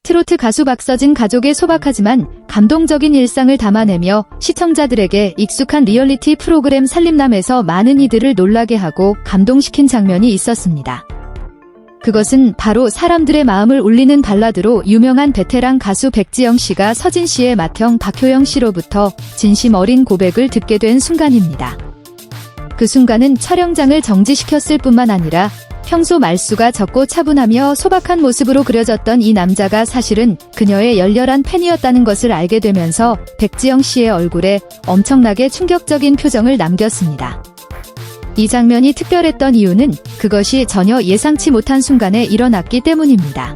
트로트 가수 박서진 가족의 소박하지만 감동적인 일상을 담아내며 시청자들에게 익숙한 리얼리티 프로그램 살림남에서 많은 이들을 놀라게 하고 감동시킨 장면이 있었습니다. 그것은 바로 사람들의 마음을 울리는 발라드로 유명한 베테랑 가수 백지영 씨가 서진 씨의 맏형 박효영 씨로부터 진심 어린 고백을 듣게 된 순간입니다. 그 순간은 촬영장을 정지시켰을 뿐만 아니라 평소 말수가 적고 차분하며 소박한 모습으로 그려졌던 이 남자가 사실은 그녀의 열렬한 팬이었다는 것을 알게 되면서 백지영 씨의 얼굴에 엄청나게 충격적인 표정을 남겼습니다. 이 장면이 특별했던 이유는 그것이 전혀 예상치 못한 순간에 일어났기 때문입니다.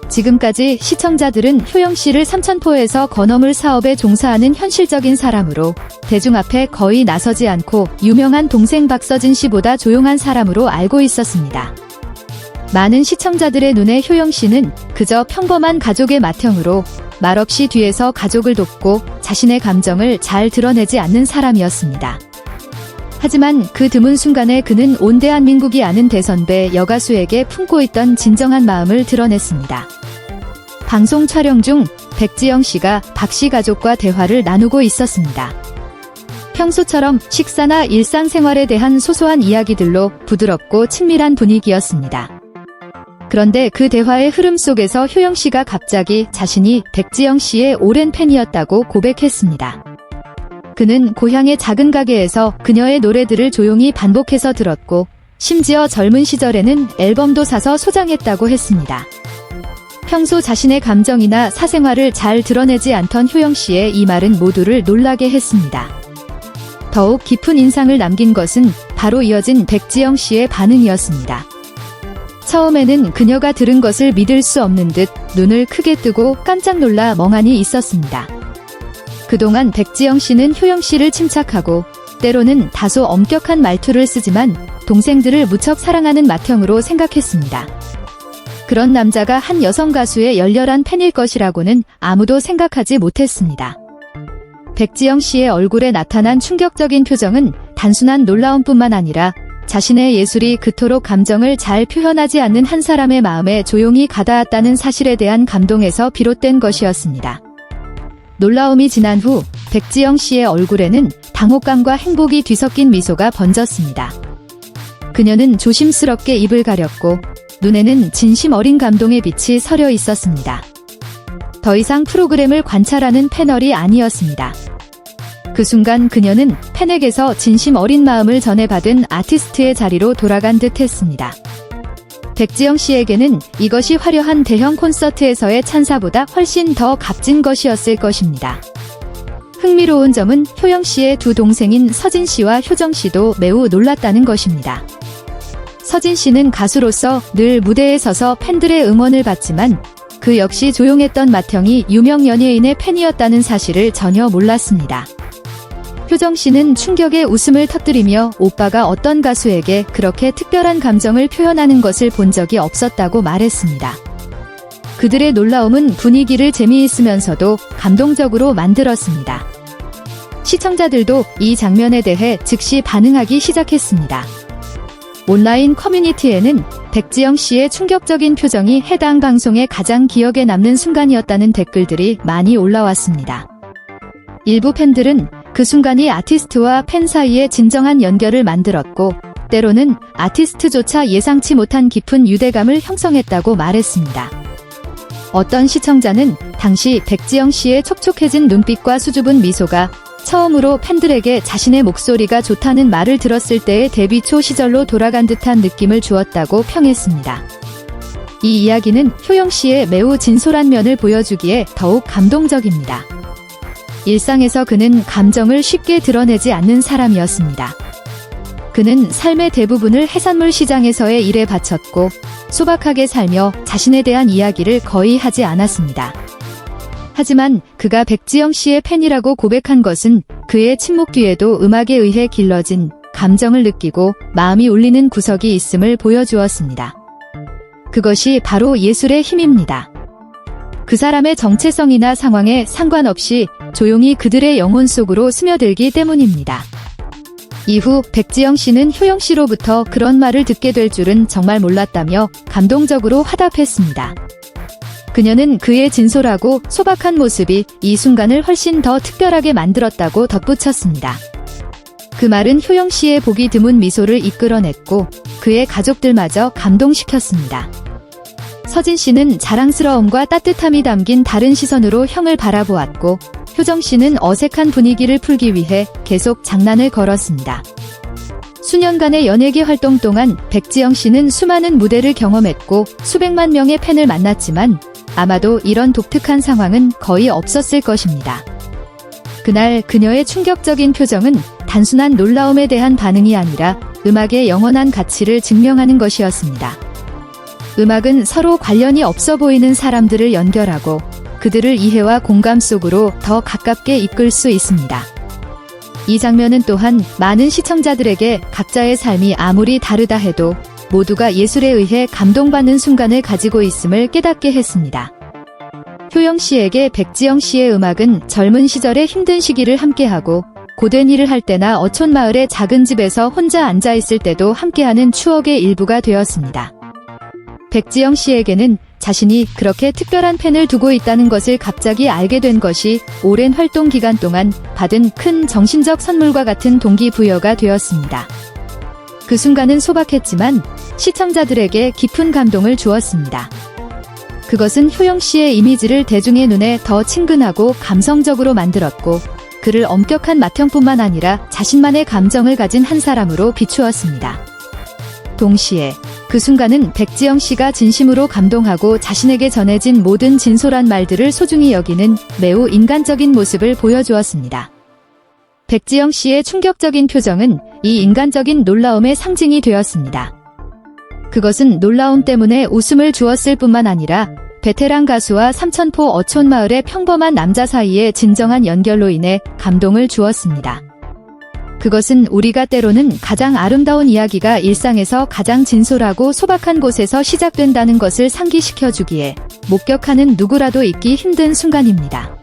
지금까지 시청자들은 효영 씨를 삼천포에서 건어물 사업에 종사하는 현실적인 사람으로 대중 앞에 거의 나서지 않고 유명한 동생 박서진 씨보다 조용한 사람으로 알고 있었습니다. 많은 시청자들의 눈에 효영 씨는 그저 평범한 가족의 맏형으로 말없이 뒤에서 가족을 돕고 자신의 감정을 잘 드러내지 않는 사람이었습니다. 하지만 그 드문 순간에 그는 온 대한민국이 아는 대선배 여가수에게 품고 있던 진정한 마음을 드러냈습니다. 방송 촬영 중 백지영 씨가 박 씨 가족과 대화를 나누고 있었습니다. 평소처럼 식사나 일상생활에 대한 소소한 이야기들로 부드럽고 친밀한 분위기였습니다. 그런데 그 대화의 흐름 속에서 효영 씨가 갑자기 자신이 백지영 씨의 오랜 팬이었다고 고백했습니다. 그는 고향의 작은 가게에서 그녀의 노래들을 조용히 반복해서 들었고 심지어 젊은 시절에는 앨범도 사서 소장했다고 했습니다. 평소 자신의 감정이나 사생활을 잘 드러내지 않던 효영 씨의 이 말은 모두를 놀라게 했습니다. 더욱 깊은 인상을 남긴 것은 바로 이어진 백지영 씨의 반응이었습니다. 처음에는 그녀가 들은 것을 믿을 수 없는 듯 눈을 크게 뜨고 깜짝 놀라 멍하니 있었습니다. 그동안 백지영 씨는 효영 씨를 침착하고 때로는 다소 엄격한 말투를 쓰지만 동생들을 무척 사랑하는 맏형으로 생각했습니다. 그런 남자가 한 여성 가수의 열렬한 팬일 것이라고는 아무도 생각하지 못했습니다. 백지영 씨의 얼굴에 나타난 충격적인 표정은 단순한 놀라움뿐만 아니라 자신의 예술이 그토록 감정을 잘 표현하지 않는 한 사람의 마음에 조용히 가닿았다는 사실에 대한 감동에서 비롯된 것이었습니다. 놀라움이 지난 후 백지영 씨의 얼굴에는 당혹감과 행복이 뒤섞인 미소가 번졌습니다. 그녀는 조심스럽게 입을 가렸고 눈에는 진심 어린 감동의 빛이 서려 있었습니다. 더 이상 프로그램을 관찰하는 패널이 아니었습니다. 그 순간 그녀는 팬에게서 진심 어린 마음을 전해받은 아티스트의 자리로 돌아간 듯 했습니다. 백지영 씨에게는 이것이 화려한 대형 콘서트에서의 찬사보다 훨씬 더 값진 것이었을 것입니다. 흥미로운 점은 효영 씨의 두 동생인 서진 씨와 효정 씨도 매우 놀랐다는 것입니다. 서진 씨는 가수로서 늘 무대에 서서 팬들의 응원을 받지만 그 역시 조용했던 맏형이 유명 연예인의 팬이었다는 사실을 전혀 몰랐습니다. 효정 씨는 충격의 웃음을 터뜨리며 오빠가 어떤 가수에게 그렇게 특별한 감정을 표현하는 것을 본 적이 없었다고 말했습니다. 그들의 놀라움은 분위기를 재미있으면서도 감동적으로 만들었습니다. 시청자들도 이 장면에 대해 즉시 반응하기 시작했습니다. 온라인 커뮤니티에는 백지영 씨의 충격적인 표정이 해당 방송의 가장 기억에 남는 순간이었다는 댓글들이 많이 올라왔습니다. 일부 팬들은 그 순간이 아티스트와 팬 사이의 진정한 연결을 만들었고 때로는 아티스트조차 예상치 못한 깊은 유대감을 형성했다고 말했습니다. 어떤 시청자는 당시 백지영 씨의 촉촉해진 눈빛과 수줍은 미소가 처음으로 팬들에게 자신의 목소리가 좋다는 말을 들었을 때의 데뷔 초 시절로 돌아간 듯한 느낌을 주었다고 평했습니다. 이 이야기는 효영 씨의 매우 진솔한 면을 보여주기에 더욱 감동적입니다. 일상에서 그는 감정을 쉽게 드러내지 않는 사람이었습니다. 그는 삶의 대부분을 해산물 시장에서의 일에 바쳤고 소박하게 살며 자신에 대한 이야기를 거의 하지 않았습니다. 하지만 그가 백지영 씨의 팬이라고 고백한 것은 그의 침묵 뒤에도 음악에 의해 길러진 감정을 느끼고 마음이 울리는 구석이 있음을 보여주었습니다. 그것이 바로 예술의 힘입니다. 그 사람의 정체성이나 상황에 상관없이 조용히 그들의 영혼 속으로 스며들기 때문입니다. 이후 백지영 씨는 효영 씨로부터 그런 말을 듣게 될 줄은 정말 몰랐다며 감동적으로 화답했습니다. 그녀는 그의 진솔하고 소박한 모습이 이 순간을 훨씬 더 특별하게 만들었다고 덧붙였습니다. 그 말은 효영 씨의 보기 드문 미소를 이끌어냈고 그의 가족들마저 감동시켰습니다. 서진 씨는 자랑스러움과 따뜻함이 담긴 다른 시선으로 형을 바라보았고 효정 씨는 어색한 분위기를 풀기 위해 계속 장난을 걸었습니다. 수년간의 연예계 활동 동안 백지영 씨는 수많은 무대를 경험했고 수백만 명의 팬을 만났지만 아마도 이런 독특한 상황은 거의 없었을 것입니다. 그날 그녀의 충격적인 표정은 단순한 놀라움에 대한 반응이 아니라 음악의 영원한 가치를 증명하는 것이었습니다. 음악은 서로 관련이 없어 보이는 사람들을 연결하고 그들을 이해와 공감 속으로 더 가깝게 이끌 수 있습니다. 이 장면은 또한 많은 시청자들에게 각자의 삶이 아무리 다르다 해도 모두가 예술에 의해 감동받는 순간을 가지고 있음을 깨닫게 했습니다. 효영 씨에게 백지영 씨의 음악은 젊은 시절의 힘든 시기를 함께하고 고된 일을 할 때나 어촌 마을의 작은 집에서 혼자 앉아있을 때도 함께하는 추억의 일부가 되었습니다. 백지영 씨에게는 자신이 그렇게 특별한 팬을 두고 있다는 것을 갑자기 알게 된 것이 오랜 활동 기간 동안 받은 큰 정신적 선물과 같은 동기부여가 되었습니다. 그 순간은 소박했지만 시청자들에게 깊은 감동을 주었습니다. 그것은 효영 씨의 이미지를 대중의 눈에 더 친근하고 감성적으로 만들었고 그를 엄격한 맏형뿐만 아니라 자신만의 감정을 가진 한 사람으로 비추었습니다. 동시에 그 순간은 백지영 씨가 진심으로 감동하고 자신에게 전해진 모든 진솔한 말들을 소중히 여기는 매우 인간적인 모습을 보여주었습니다. 백지영 씨의 충격적인 표정은 이 인간적인 놀라움의 상징이 되었습니다. 그것은 놀라움 때문에 웃음을 주었을 뿐만 아니라 베테랑 가수와 삼천포 어촌 마을의 평범한 남자 사이의 진정한 연결로 인해 감동을 주었습니다. 그것은 우리가 때로는 가장 아름다운 이야기가 일상에서 가장 진솔하고 소박한 곳에서 시작된다는 것을 상기시켜주기에 목격하는 누구라도 잊기 힘든 순간입니다.